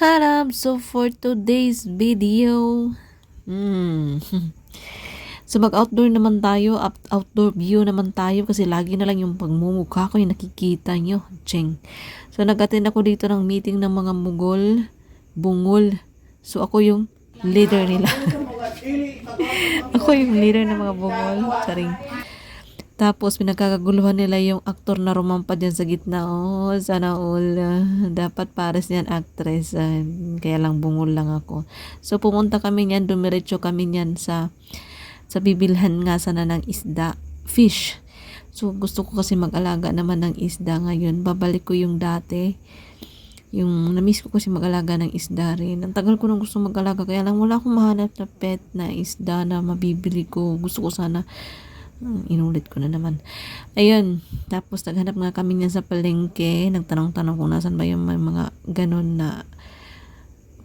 Harap, so for today's video, so mag-outdoor naman tayo, outdoor view naman tayo kasi lagi na lang yung pagmumukha ko yung nakikita nyo. Cheng. So nag-attend ako dito ng meeting ng mga bungol. So ako yung leader nila. Ako yung leader ng mga bungol. Charing. Tapos, pinagkakaguluhan nila yung aktor na rumampa dyan sa gitna. Oh, sana all. Dapat pares niyan actress. Kaya lang bungol lang ako. So, pumunta kami niyan. Dumiretso kami niyan sa bibilhan nga sana ng isda. Fish. So, gusto ko kasi mag-alaga naman ng isda ngayon. Babalik ko yung dati. Yung na-miss ko kasi mag-alaga ng isda rin. Ang tagal ko nang gusto mag-alaga. Kaya lang wala akong mahanap na pet na isda na mabibili ko. Gusto ko sana inulit ko na naman. Ayun. Tapos naghanap nga kami niyan sa palengke. Nagtanong-tanong kung nasan ba yung may mga ganun na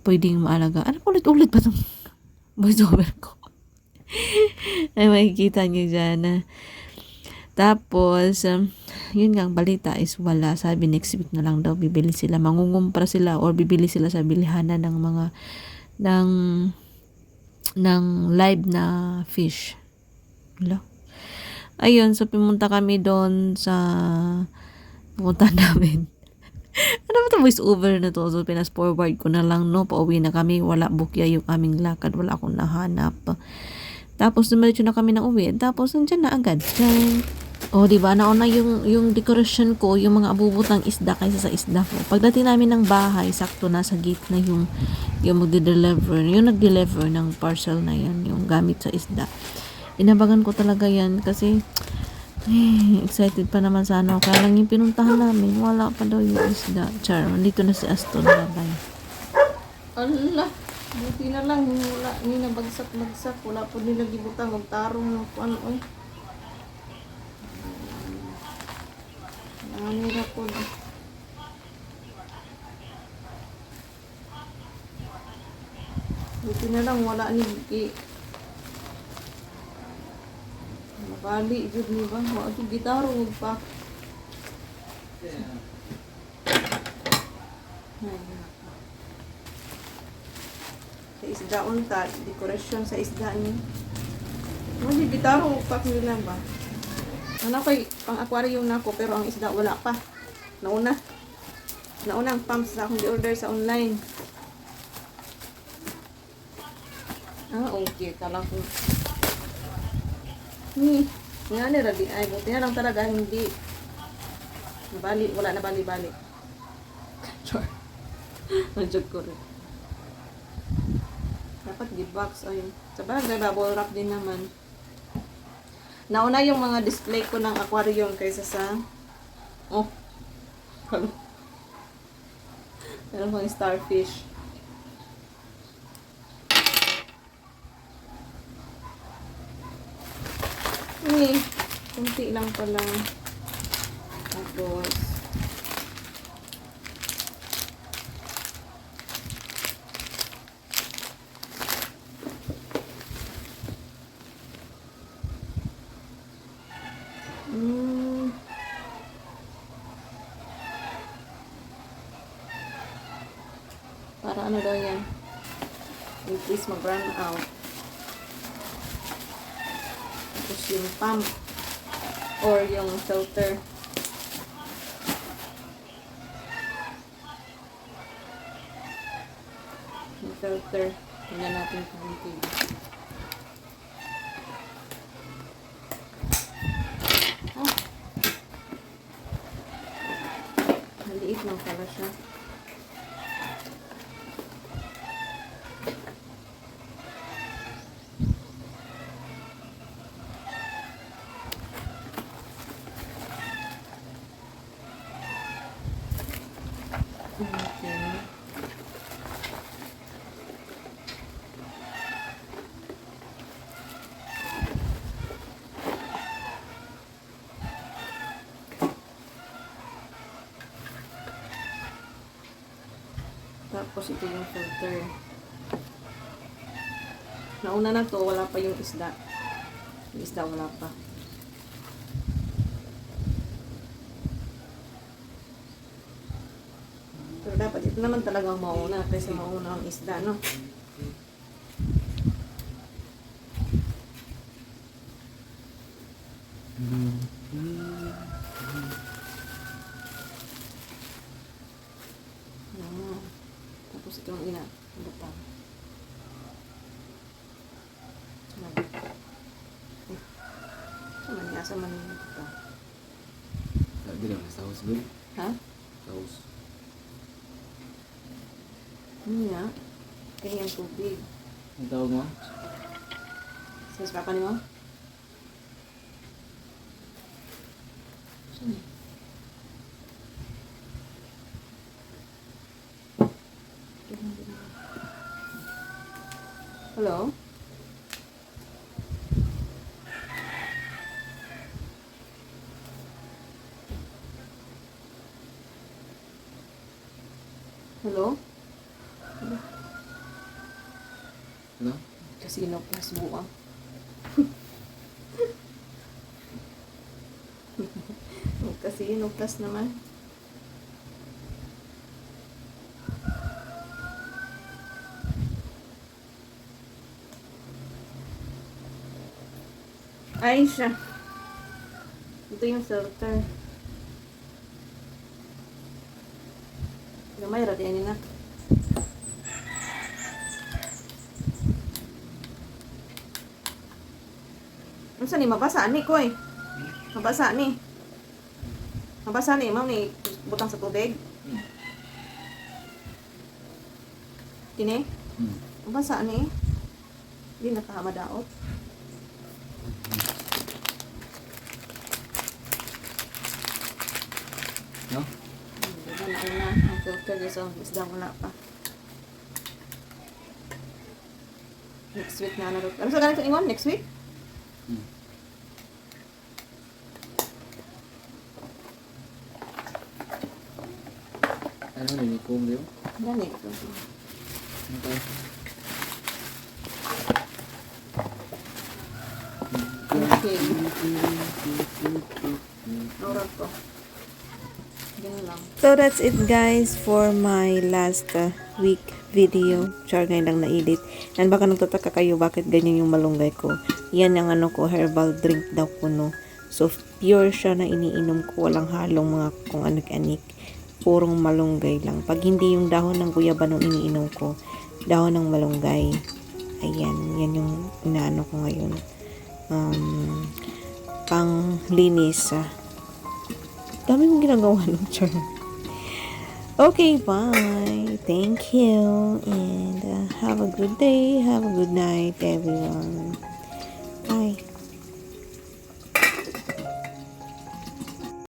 pwedeng maalaga. Ano ulit-ulit ba itong voice over ko? Ay makikita niyo dyan. Tapos, yun nga ang balita is wala. Sabi next week na lang daw bibili sila. Mangungumpra sila or bibili sila sa bilihanan ng mga ng live na fish. Wala. Ayun, so pumunta kami doon sa pumunta namin. Ano ba ito voice over na to? So pinas forward ko na lang, no? Pauwi na kami. Wala bukya yung aming lakad. Wala akong nahanap. Tapos dumiretso na kami ng uwi. Tapos nandiyan na agad. Oh, di ba? Nauna yung decoration ko, yung mga abubutang isda kaysa sa isda ko. Pagdating namin ng bahay, sakto na sa gate na yung magde-deliver. Yung nag-deliver ng parcel na yan, yung gamit sa isda. Inabagan ko talaga yan kasi excited pa naman sa ano. Kaya lang yung pinuntahan namin, wala pa daw yung isda. Char, nandito na si Aston. Bye-bye. Allah, buti na lang. Wala, hindi na bagsak-bagsak. Wala po nila gibutang. Magtarong ng ano. Nanganira po. Buti na lang. Wala ni Bali, jud ni ba? Wa ito gitaro pa. Sa isda unta, decoration sa isda niyo. Wala gitaro pa nila ba? Ano kay pang aquarium na ako pero ang isda wala pa. Nauna ang pumps na akong di-order sa online. Okay. Talang ko. Nga nila di ay buti na lang talaga hindi nabali, wala na bali-bali. Sure. Nag-joke ko rin. Dapat gi-box ayun. Sa bagay, bubble wrap din naman. Nauna yung mga display ko ng aquarium kaysa sa meron pang starfish. Kunti lang pala. Tapos para ano daw yan? In case mag-run out. Tapos yung pump or yung filter. Yung filter. Tingnan natin kung hindi. Maliit lang pala siya. Okay. Tapos ito yung filter. Nauna na to, wala pa yung isda. Yung isda wala pa. Pero dapat Ito naman talagang mauna kasi mauna ang isda, no? Ah, tapos ito ang ina. Butang. Sama niya, sama niya ito. Sabi lang, saus ba? Ha? Saus. Ano niya? Kaya yung tubig. Ang tawag mo? Sis, papa ni mo? Saan niya? Hello? Hello? Ano? Casino plus buka. Casino plus naman. Ay siya. Ito yung filter. Gamay ra din na. Ano ni mabasa ni koy? Mabasa ni. Mabasa ni ma'am ni butang sa tubig. Kini? Mabasa ni. Di nakahamadaot. No? Wala na ang filter guys, oh, isda wala pa. Next week na narot. Ano sa ganito ingon? Next week? Ano, ninikom diyo? Gani. Ano tayo? Okay. Narot ko. Ganun lang. So that's it guys for my last week video. Char ngayon lang na-edit. And baka nagtataka kayo bakit ganyan yung malunggay ko. Yan ang ano ko, herbal drink daw ko no. So pure siya na iniinom ko. Walang halong mga kung anik-anik. Purong malunggay lang. Pag hindi yung dahon ng guyaba nung iniinom ko, dahon ng malunggay. Ayan, yan yung inaano ko ngayon. Pang linis. Dami kong ginagawa ng char. Okay, bye. Thank you. And have a good day. Have a good night, everyone. Bye.